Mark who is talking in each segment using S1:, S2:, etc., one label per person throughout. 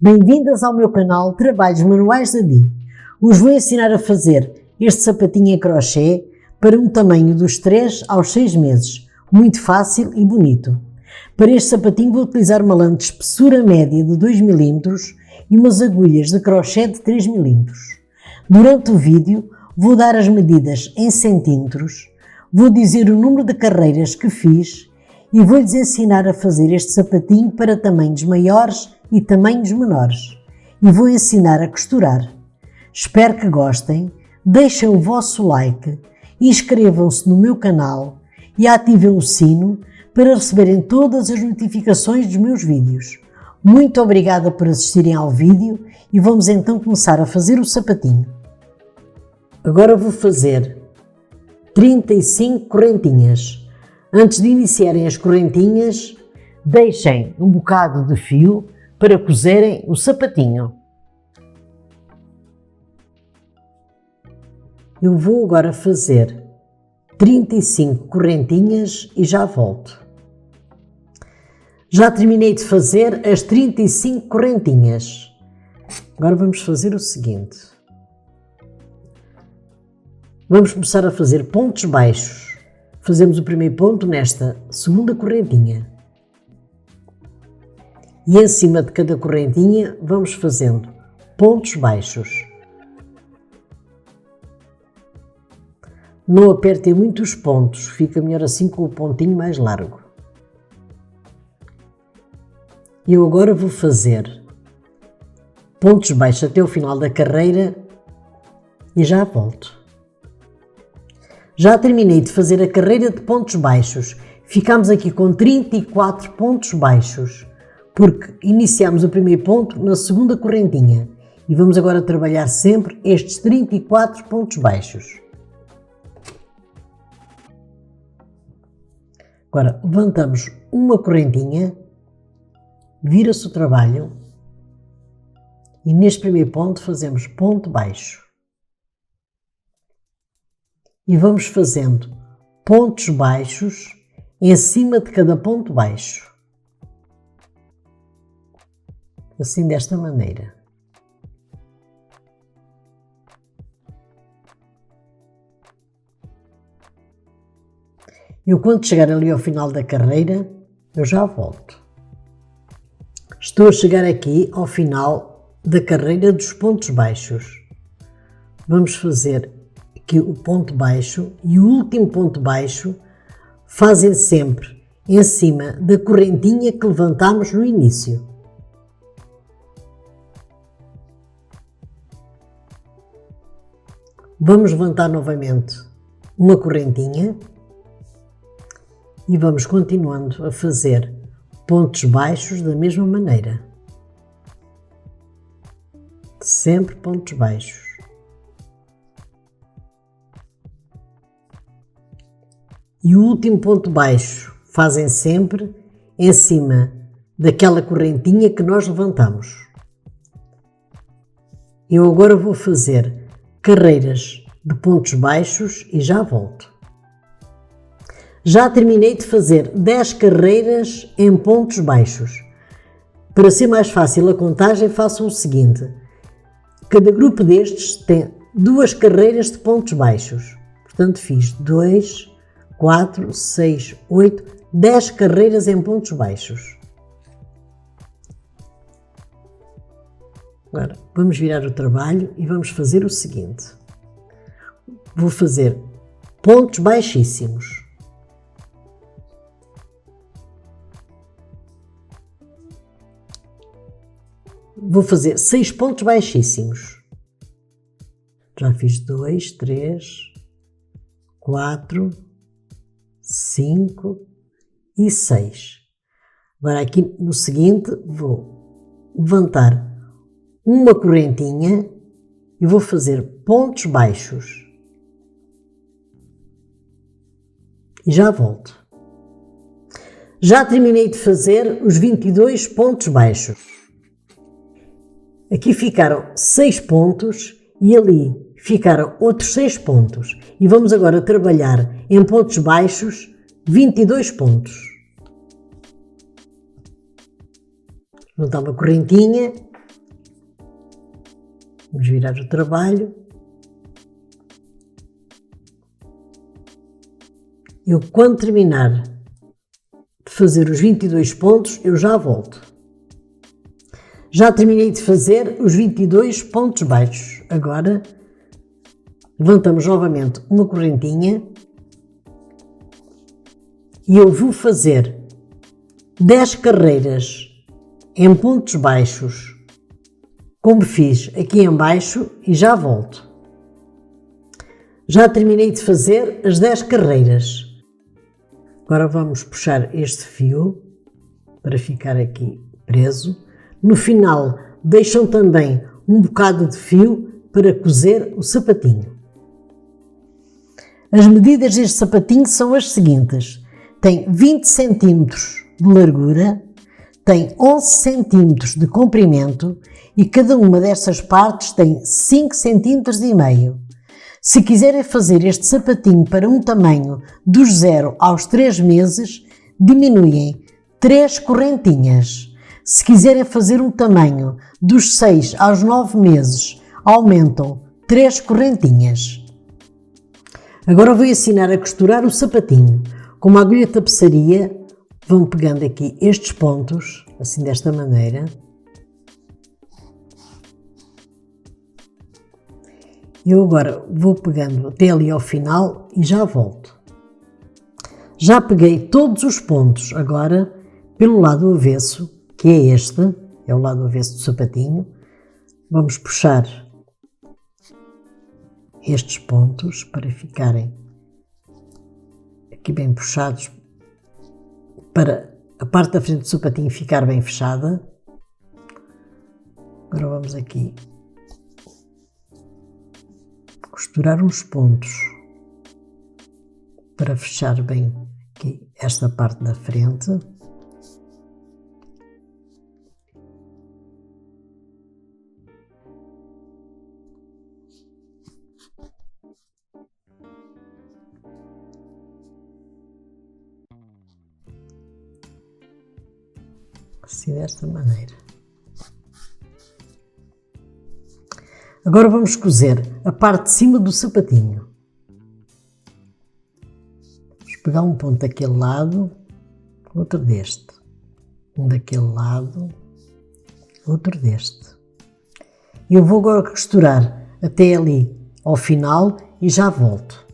S1: Bem-vindas ao meu canal Trabalhos Manuais da Di. Os vou ensinar a fazer este sapatinho em crochê para um tamanho dos 3 aos 6 meses. Muito fácil e bonito. Para este sapatinho vou utilizar uma lã de espessura média de 2 mm e umas agulhas de crochê de 3 mm. Durante o vídeo vou dar as medidas em centímetros, vou dizer o número de carreiras que fiz e vou-lhes ensinar a fazer este sapatinho para tamanhos maiores e tamanhos menores. E vou ensinar a costurar. Espero que gostem, deixem o vosso like, inscrevam-se no meu canal e ativem o sino para receberem todas as notificações dos meus vídeos. Muito obrigada por assistirem ao vídeo e vamos então começar a fazer o sapatinho. Agora vou fazer 35 correntinhas. Antes de iniciarem as correntinhas, deixem um bocado de fio para cozerem o sapatinho. Eu vou agora fazer 35 correntinhas e já volto. Já terminei de fazer as 35 correntinhas. Agora vamos fazer o seguinte. Vamos começar a fazer pontos baixos. Fazemos o primeiro ponto nesta segunda correntinha. E em cima de cada correntinha vamos fazendo pontos baixos. Não apertem muito os pontos, fica melhor assim com o pontinho mais largo. Eu agora vou fazer pontos baixos até o final da carreira e já volto. Já terminei de fazer a carreira de pontos baixos. Ficamos aqui com 34 pontos baixos, porque iniciamos o primeiro ponto na segunda correntinha e vamos agora trabalhar sempre estes 34 pontos baixos. Agora levantamos uma correntinha, vira-se o trabalho e neste primeiro ponto fazemos ponto baixo. E vamos fazendo pontos baixos em cima de cada ponto baixo. Assim, desta maneira. Eu, quando chegar ali ao final da carreira, eu já volto. Estou a chegar aqui ao final da carreira dos pontos baixos. Vamos fazer aqui o ponto baixo e o último ponto baixo fazem sempre em cima da correntinha que levantamos no início. Vamos levantar novamente uma correntinha e vamos continuando a fazer pontos baixos da mesma maneira. Sempre pontos baixos. E o último ponto baixo fazem sempre em cima daquela correntinha que nós levantamos. Eu agora vou fazer carreiras de pontos baixos e já volto. Já terminei de fazer 10 carreiras em pontos baixos. Para ser mais fácil a contagem, façam o seguinte. Cada grupo destes tem 2 carreiras de pontos baixos. Portanto, fiz 2, 4, 6, 8, 10 carreiras em pontos baixos. Agora, vamos virar o trabalho e vamos fazer o seguinte. Vou fazer pontos baixíssimos. Vou fazer 6 pontos baixíssimos. Já fiz 2, 3, 4, 5 e 6. Agora aqui no seguinte vou levantar uma correntinha e vou fazer pontos baixos. E já volto. Já terminei de fazer os 22 pontos baixos. Aqui ficaram 6 pontos e ali ficaram outros 6 pontos. E vamos agora trabalhar em pontos baixos 22 pontos. Juntar uma correntinha Vamos virar o trabalho. Eu, quando terminar de fazer os 22 pontos, eu já volto. Já terminei de fazer os 22 pontos baixos. Agora, levantamos novamente uma correntinha e eu vou fazer 10 carreiras em pontos baixos, como fiz aqui em baixo, e já volto. Já terminei de fazer as 10 carreiras. Agora vamos puxar este fio para ficar aqui preso. No final deixam também um bocado de fio para cozer o sapatinho. As medidas deste sapatinho são as seguintes. Tem 20 cm de largura, tem 11 cm de comprimento e cada uma destas partes tem 5 cm e meio. Se quiserem fazer este sapatinho para um tamanho dos 0 aos 3 meses, diminuem 3 correntinhas. Se quiserem fazer um tamanho dos 6 aos 9 meses, aumentam 3 correntinhas. Agora vou ensinar a costurar o sapatinho. Com uma agulha de tapeçaria, vão pegando aqui estes pontos, assim desta maneira. Eu agora vou pegando até ali ao final e já volto. Já peguei todos os pontos, agora pelo lado avesso, que é este, é o lado avesso do sapatinho. Vamos puxar estes pontos para ficarem aqui bem puxados, para a parte da frente do sapatinho ficar bem fechada. Agora vamos aqui costurar uns pontos para fechar bem aqui esta parte da frente. Assim desta maneira. Agora vamos cozer a parte de cima do sapatinho. Vamos pegar um ponto daquele lado, outro deste. Um daquele lado, outro deste. Eu vou agora costurar até ali ao final e já volto.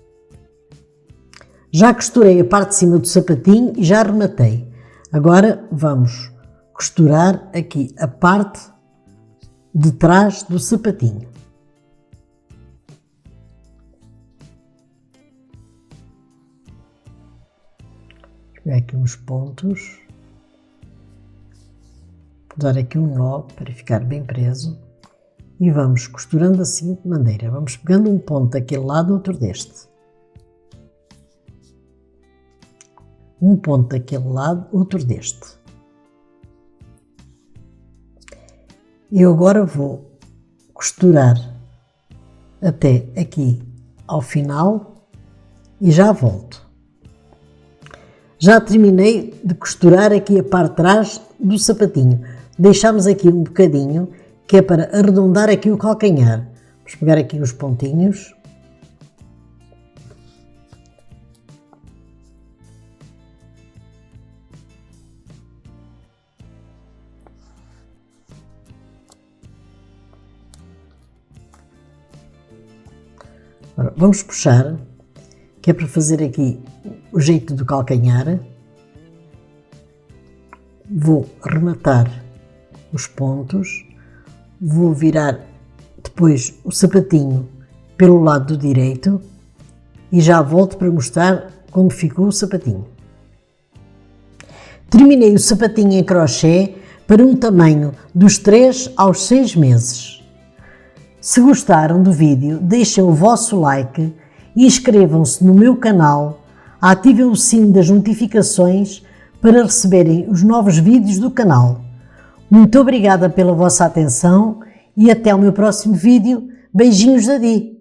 S1: Já costurei a parte de cima do sapatinho e já arrematei. Agora vamos costurar aqui a parte de trás do sapatinho. Vou pegar aqui uns pontos, vou dar aqui um nó para ficar bem preso e vamos costurando da seguinte maneira. Vamos pegando um ponto daquele lado, outro deste. Um ponto daquele lado, outro deste. Eu agora vou costurar até aqui ao final e já volto. Já terminei de costurar aqui a parte de trás do sapatinho. Deixamos aqui um bocadinho, que é para arredondar aqui o calcanhar. Vamos pegar aqui os pontinhos. Agora, vamos puxar, que é para fazer aqui o jeito do calcanhar. Vou rematar os pontos, vou virar depois o sapatinho pelo lado direito e já volto para mostrar como ficou o sapatinho. Terminei o sapatinho em crochê para um tamanho dos 3 aos 6 meses. Se gostaram do vídeo, deixem o vosso like, inscrevam-se no meu canal, ativem o sino das notificações para receberem os novos vídeos do canal. Muito obrigada pela vossa atenção e até o meu próximo vídeo. Beijinhos da Di!